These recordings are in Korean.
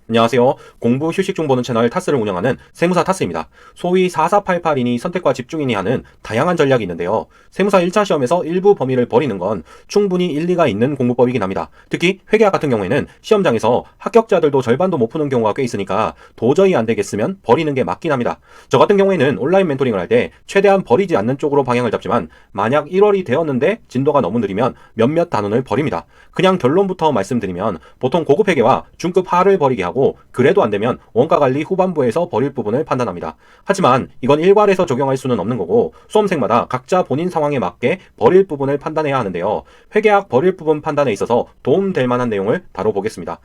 안녕하세요. 공부 휴식 중 보는 채널 타스를 운영하는 세무사 타스입니다. 소위 4488이니 선택과 집중이니 하는 다양한 전략이 있는데요. 세무사 1차 시험에서 일부 범위를 버리는 건 충분히 일리가 있는 공부법이긴 합니다. 특히 회계학 같은 경우에는 시험장에서 합격자들도 절반도 못 푸는 경우가 꽤 있으니까 도저히 안 되겠으면 버리는 게 맞긴 합니다. 저 같은 경우에는 온라인 멘토링을 할 때 최대한 버리지 않는 쪽으로 방향을 잡지만 만약 1월이 되었는데 진도가 너무 느리면 몇몇 단원을 버립니다. 그냥 결론부터 말씀드리면 보통 고급 회계와 중급 하를 버리게 하고 그래도 안되면 원가관리 후반부에서 버릴 부분을 판단합니다. 하지만 이건 일괄해서 적용할 수는 없는 거고 수험생마다 각자 본인 상황에 맞게 버릴 부분을 판단해야 하는데요. 회계학 버릴 부분 판단에 있어서 도움될 만한 내용을 다뤄보겠습니다.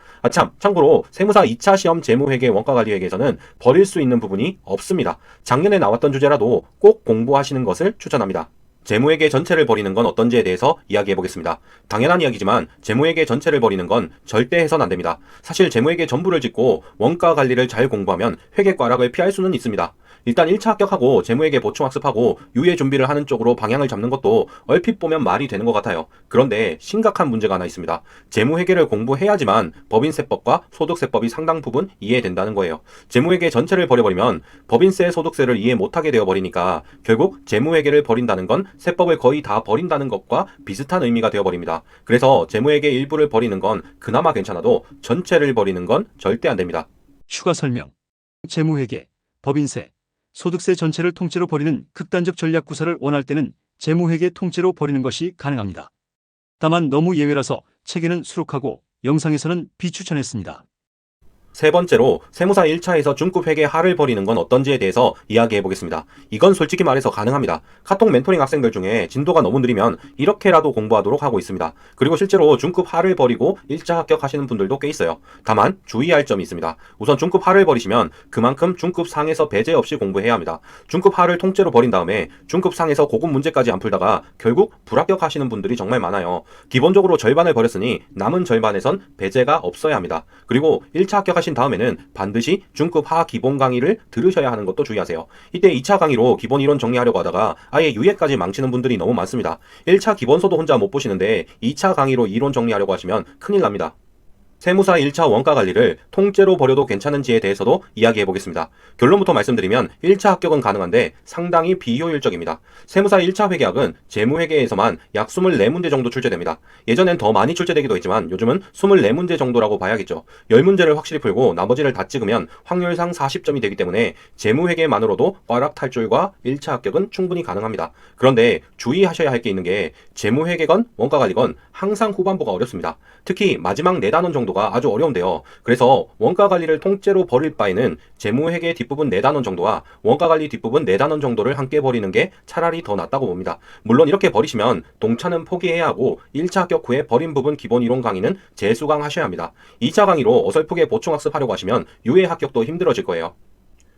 참고로 세무사 2차 시험 재무회계 원가관리회계에서는 버릴 수 있는 부분이 없습니다. 작년에 나왔던 주제라도 꼭 공부하시는 것을 추천합니다. 재무회계 전체를 버리는 건 어떤지에 대해서 이야기해 보겠습니다. 당연한 이야기지만 재무회계 전체를 버리는 건 절대 해선 안 됩니다. 사실 재무회계 전부를 짓고 원가 관리를 잘 공부하면 회계 과락을 피할 수는 있습니다. 일단 1차 합격하고 재무회계 보충 학습하고 유예 준비를 하는 쪽으로 방향을 잡는 것도 얼핏 보면 말이 되는 것 같아요. 그런데 심각한 문제가 하나 있습니다. 재무회계를 공부해야지만 법인세법과 소득세법이 상당 부분 이해된다는 거예요. 재무회계 전체를 버려버리면 법인세, 소득세를 이해 못하게 되어버리니까 결국 재무회계를 버린다는 건 세법을 거의 다 버린다는 것과 비슷한 의미가 되어버립니다. 그래서 재무회계 일부를 버리는 건 그나마 괜찮아도 전체를 버리는 건 절대 안 됩니다. 추가 설명. 재무회계, 법인세, 소득세 전체를 통째로 버리는 극단적 전략 구사를 원할 때는 재무회계 통째로 버리는 것이 가능합니다. 다만 너무 예외라서 책에는 수록하고 영상에서는 비추천했습니다. 세 번째로 세무사 1차에서 중급 회계 하를 버리는 건 어떤지에 대해서 이야기해 보겠습니다. 이건 솔직히 말해서 가능합니다. 카톡 멘토링 학생들 중에 진도가 너무 느리면 이렇게라도 공부하도록 하고 있습니다. 그리고 실제로 중급 하를 버리고 1차 합격하시는 분들도 꽤 있어요. 다만 주의할 점이 있습니다. 우선 중급 하를 버리시면 그만큼 중급 상에서 배제 없이 공부해야 합니다. 중급 하를 통째로 버린 다음에 중급 상에서 고급 문제까지 안 풀다가 결국 불합격하시는 분들이 정말 많아요. 기본적으로 절반을 버렸으니 남은 절반에선 배제가 없어야 합니다. 그리고 1차 합격하신 다음에는 반드시 중급 하 기본 강의를 들으셔야 하는 것도 주의하세요. 이때 2차 강의로 기본 이론 정리하려고 하다가 아예 유예까지 망치는 분들이 너무 많습니다. 1차 기본서도 혼자 못 보시는데 2차 강의로 이론 정리하려고 하시면 큰일 납니다. 세무사 1차 원가관리를 통째로 버려도 괜찮은지에 대해서도 이야기해 보겠습니다. 결론부터 말씀드리면 1차 합격은 가능한데 상당히 비효율적입니다. 세무사 1차 회계학은 재무회계에서만 약 24문제 정도 출제됩니다. 예전엔 더 많이 출제되기도 했지만 요즘은 24문제 정도라고 봐야겠죠. 10문제를 확실히 풀고 나머지를 다 찍으면 확률상 40점이 되기 때문에 재무회계만으로도 꽈락 탈출과 1차 합격은 충분히 가능합니다. 그런데 주의하셔야 할 게 있는 게 재무회계건 원가관리건 항상 후반부가 어렵습니다. 특히 마지막 4단원 정도 가 아주 어려운데요. 그래서 원가관리를 통째로 버릴 바에는 재무회계 뒷부분 4단원 정도와 원가관리 뒷부분 4단원 정도를 함께 버리는 게 차라리 더 낫다고 봅니다. 물론 이렇게 버리시면 동차는 포기해야 하고 1차 합격 후에 버린 부분 기본 이론 강의는 재수강 하셔야 합니다. 2차 강의로 어설프게 보충 학습하려고 하시면 유예 합격도 힘들어질 거예요.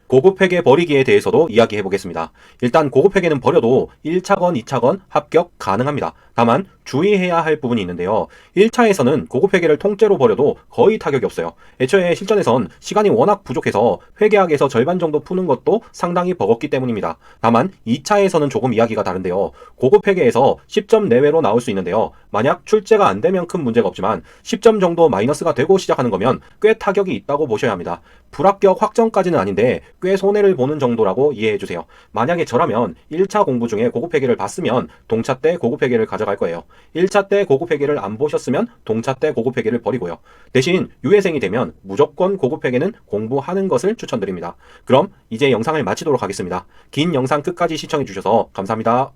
고급 회계 버리기에 대해서도 이야기해 보겠습니다. 일단 고급 회계는 버려도 1차건 2차건 합격 가능합니다. 다만 주의해야 할 부분이 있는데요. 1차에서는 고급 회계를 통째로 버려도 거의 타격이 없어요. 애초에 실전에선 시간이 워낙 부족해서 회계학에서 절반 정도 푸는 것도 상당히 버겁기 때문입니다. 다만 2차에서는 조금 이야기가 다른데요. 고급 회계에서 10점 내외로 나올 수 있는데요. 만약 출제가 안 되면 큰 문제가 없지만 10점 정도 마이너스가 되고 시작하는 거면 꽤 타격이 있다고 보셔야 합니다. 불합격 확정까지는 아닌데 꽤 손해를 보는 정도라고 이해해 주세요. 만약에 저라면 1차 공부 중에 고급 회계를 봤으면 동차 때 고급 회계를 가져갈 거예요. 1차 때 고급 회계를 안 보셨으면 동차 때 고급 회계를 버리고요. 대신 유예생이 되면 무조건 고급 회계는 공부하는 것을 추천드립니다. 그럼 이제 영상을 마치도록 하겠습니다. 긴 영상 끝까지 시청해 주셔서 감사합니다.